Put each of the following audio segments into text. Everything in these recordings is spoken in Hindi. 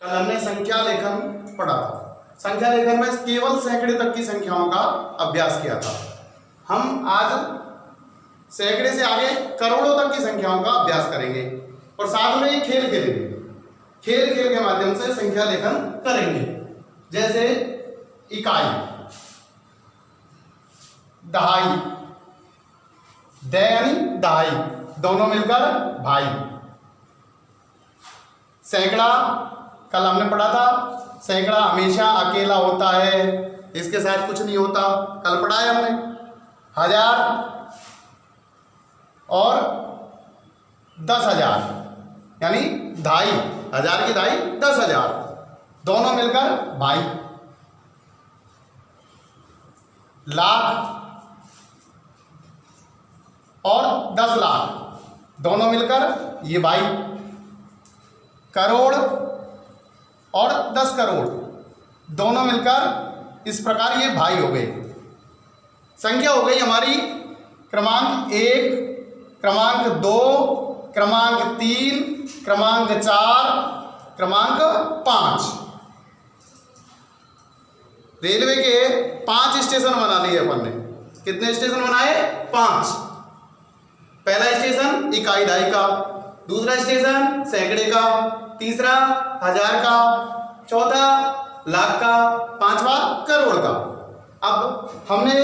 कल हमने संख्या लेखन पढ़ा था। संख्या लेखन में केवल सैकड़े तक की संख्याओं का अभ्यास किया था। हम आज सैकड़े से आगे करोड़ों तक की संख्याओं का अभ्यास करेंगे और साथ में खेल खेलेंगे। खेल के माध्यम से संख्या लेखन करेंगे। जैसे इकाई, दहाई, यानी दहाई, दोनों मिलकर भाई। सैकड़ा कल हमने पढ़ा था, सैकड़ा हमेशा अकेला होता है, इसके साथ कुछ नहीं होता, कल पढ़ा है हमने। हजार और 10,000 यानी ढाई, हजार की ढाई 10,000, दोनों मिलकर भाई। लाख और 10 लाख, दोनों मिलकर ये भाई। करोड़ और 10 करोड़, दोनों मिलकर इस प्रकार ये भाई हो गए। संख्या हो गई हमारी क्रमांक 1, क्रमांक 2, क्रमांक 3, क्रमांक 4, क्रमांक 5। रेलवे के 5 स्टेशन बना लिए अपन ने। कितने स्टेशन बनाए? 5। पहला स्टेशन इकाई ढाई का, दूसरा स्टेशन सैकड़े का, तीसरा हजार का, चौथा लाख का, पांचवा करोड़ का। अब हमने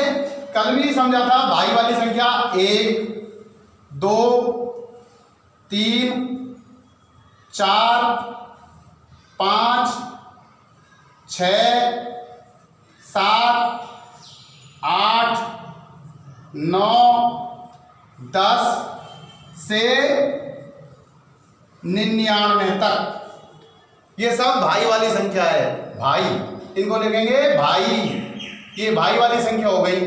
कल भी समझा था भाई वाली संख्या 1, 2, 3, 4, 5, 6, 7, 8, 9, 10 से 99 तक, ये सब भाई वाली संख्या है। भाई, इनको लिखेंगे भाई। ये भाई वाली संख्या हो गई।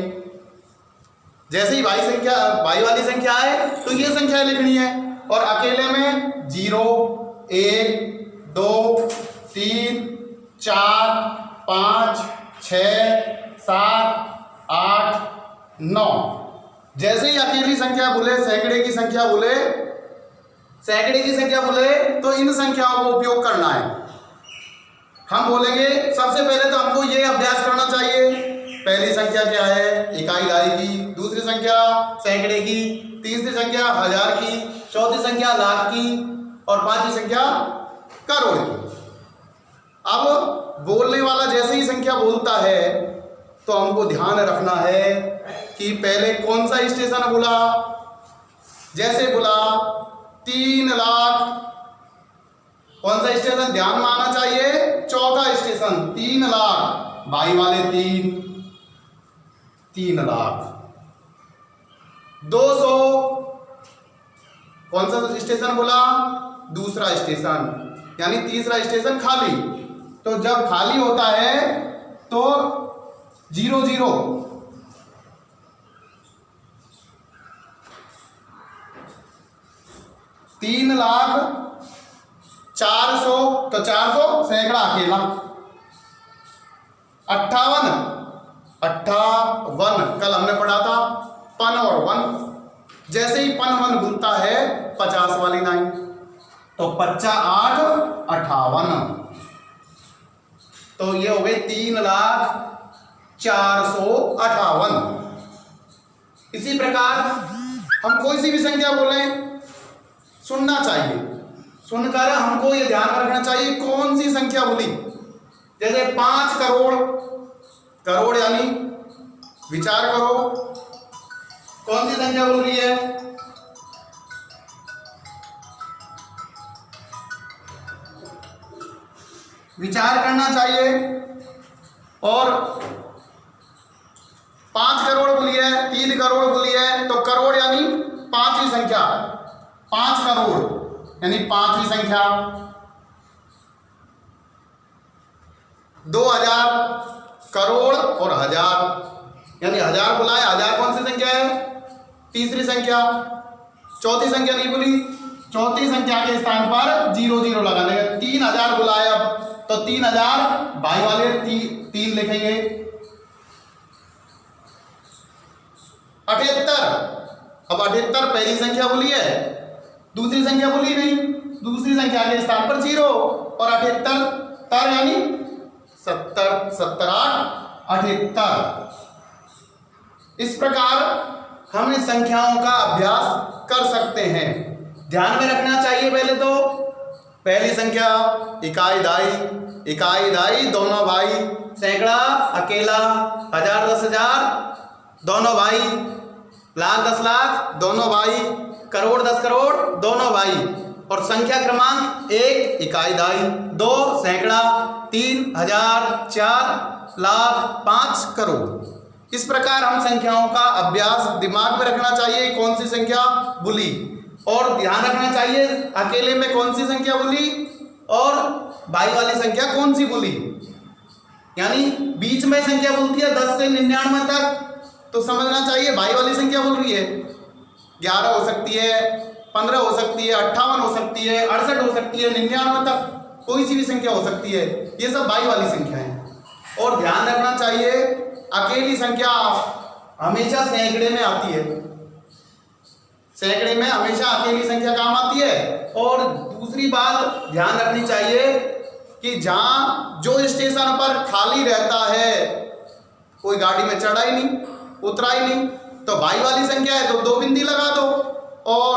जैसे ही भाई वाली संख्या है तो ये संख्या लिखनी है। और अकेले में 0, 1, 2, 3, 4, 5, 6, 7, 8, 9। जैसे ही अकेली संख्या बोले, सैकड़े की संख्या बोले तो इन संख्याओं को उपयोग करना है। हम बोलेंगे सबसे पहले तो हमको ये अभ्यास करना चाहिए, पहली संख्या क्या है? इकाई ढाई की, दूसरी संख्या सैकड़े की, तीसरी संख्या हजार की, चौथी संख्या लाख की और पांचवी संख्या करोड़ की। अब बोलने वाला जैसे ही संख्या बोलता है तो हमको ध्यान रखना है कि पहले कौन सा स्टेशन बोला। जैसे बोला 3 लाख, कौन सा स्टेशन ध्यान में आना चाहिए? चौथा स्टेशन 3 लाख, भाई वाले 3 लाख। 200, कौन सा स्टेशन बोला? दूसरा स्टेशन, यानी तीसरा स्टेशन खाली। तो जब खाली होता है तो 00, 3 लाख 400, तो 400 सैकड़ा अकेला। 58, कल हमने पढ़ा था पन और वन। जैसे ही पन वन बोलता है 50 वाली लाइन, तो 50, 8, 58, तो ये हो गए 3 लाख 458। इसी प्रकार हम कोई सी भी संख्या बोलें, सुनना चाहिए। सुनकर हमको ये ध्यान रखना चाहिए कौन सी संख्या बोली। जैसे 5 करोड़, करोड़ यानी विचार करो कौन सी संख्या बोल रही है? विचार करना चाहिए। और 5 करोड़ बोली है, 3 करोड़ बोली है, तो करोड़ यानी पांचवी संख्या, 5 करोड़ यानी पांचवी संख्या। 2000, करोड़ और हजार यानी हजार बुलाए, हजार कौन सी संख्या है? तीसरी संख्या। चौथी संख्या नहीं बोली, चौथी संख्या के स्थान पर 00 लगाने। 3000 बुलाया, तो 3000 भाई वाले 3 लिखेंगे। 78, अब 78 पहली संख्या बोली है, दूसरी संख्या बोली नहीं, दूसरी संख्या के स्थान पर 0, और 78 तर यानी 70, 70 8 78। इस प्रकार हम इस संख्याओं का अभ्यास कर सकते हैं। ध्यान में रखना चाहिए पहले तो पहली संख्या इकाई दाई दोनों भाई, सैकड़ा अकेला, हजार दस हजार दोनों भाई, लाख दस लाख दोनों भाई, करोड़ दस करोड़ दोनों भाई। और संख्या क्रमांक 1 इकाई दाई, 2 सैकड़ा, 3 हजार, 4 लाख, 5 करोड़। इस प्रकार हम संख्याओं का अभ्यास दिमाग में रखना चाहिए कौन सी संख्या बुली, और ध्यान रखना चाहिए अकेले में कौन सी संख्या बुली और भाई वाली संख्या कौन सी बुली। यानी बीच में संख्या बोलती है 10 से 99 तक, तो समझना चाहिए भाई वाली संख्या बोल रही है। 11 हो सकती है, 15 हो सकती है, 58 हो सकती है, 68 हो सकती है, 99 तक कोई सी भी संख्या हो सकती है। ये सब भाई वाली संख्या है। और ध्यान रखना चाहिए अकेली संख्या हमेशा सैकड़े में आती है, सैकड़े में हमेशा अकेली संख्या काम आती है। और दूसरी बात ध्यान रखनी चाहिए कि जहां जो स्टेशन पर खाली रहता है, कोई गाड़ी में चढ़ा ही नहीं, उतरा ही नहीं, तो भाई वाली संख्या है तो 2 बिंदी लगा दो, और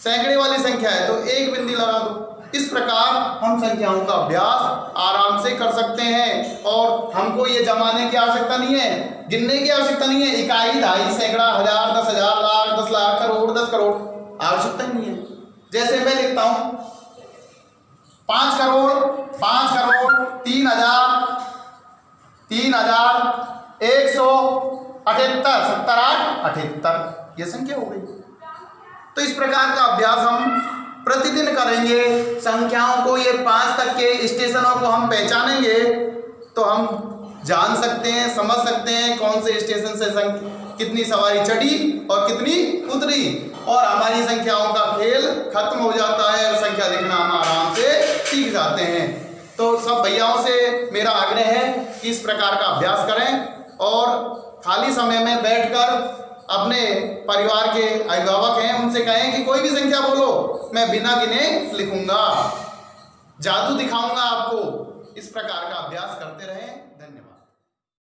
सैकड़े वाली संख्या है तो 1 बिंदी लगा दो। इस प्रकार हम संख्याओं का अभ्यास आराम से कर सकते हैं। और हमको ये जमाने की आवश्यकता नहीं है, गिनने की आवश्यकता नहीं है, इकाई दाई सैकड़ा हजार, 10 हजार, लाख, 10 लाख, करोड़ 10 करोड़, आवश्यकता नहीं है। जैसे मैं लिखता हूं 5 करोड़, 5 करोड़, 3 हजार, 3 हजार, 178, 70 8 78, ये संख्या हो गई। तो इस प्रकार का अभ्यास हम प्रतिदिन करेंगे। संख्याओं को, ये 5 तक के स्टेशनों को हम पहचानेंगे तो हम जान सकते हैं, समझ सकते हैं कौन से स्टेशन से कितनी सवारी चढ़ी और कितनी उतरी, और हमारी संख्याओं का खेल खत्म हो जाता है और संख्या लिखना हम आराम से सीख जाते हैं। तो सब भैयाओं से मेरा आग्रह है कि इस प्रकार का अभ्यास करें और खाली समय में बैठकर अपने परिवार के अभिभावक हैं उनसे कहें कि कोई भी संख्या बोलो, मैं बिना गिने लिखूंगा, जादू दिखाऊंगा आपको। इस प्रकार का अभ्यास करते रहें।